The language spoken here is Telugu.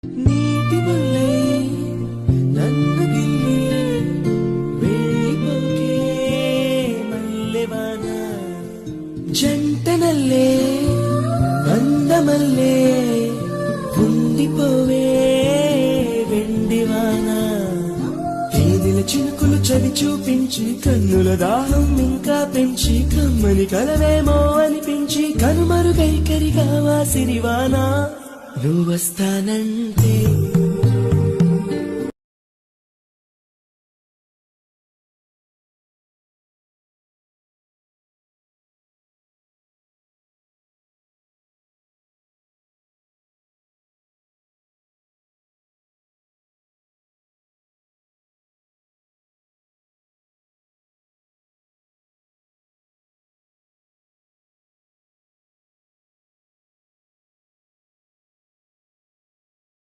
నీటి వల్లే నన్ను గిల్లి వెళ్ళిపోకే మల్లెవాన జంటనల్లే అందమల్లే ఉండిపోవే వెండివాన తేదెల చినుకులు చవి చూపించి కన్నుల దాహం ఇంకా పెంచి కమ్మని కలవేమో అనిపించి కనుమరుగై కరిగావా సిరివానా నువ్వొస్తానంటే